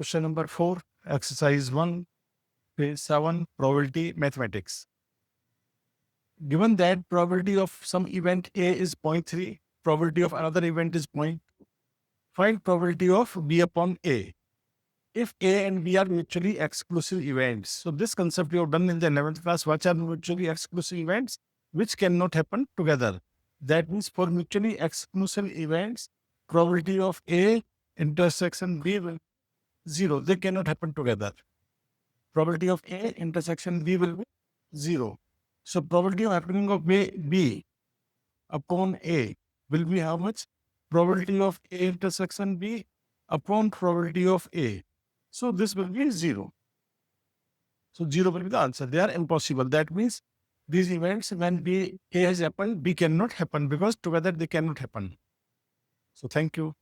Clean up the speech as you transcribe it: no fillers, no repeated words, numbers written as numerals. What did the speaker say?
Question number 4, exercise 1, page 7, probability mathematics. Given that probability of some event A is 0.3, probability of another event is 0.2, find probability of B upon A. If A and B are mutually exclusive events. So this concept you have done in the 11th class, which are mutually exclusive events, which cannot happen together. That means for mutually exclusive events, probability of A intersection B will 0. They cannot happen together. Probability of A intersection B will be 0. So probability of happening of B upon A will be how much? Probability of A intersection B upon probability of A. So this will be 0. So 0 will be the answer. They are impossible. That means these events, when A has happened, B cannot happen because together they cannot happen. So thank you.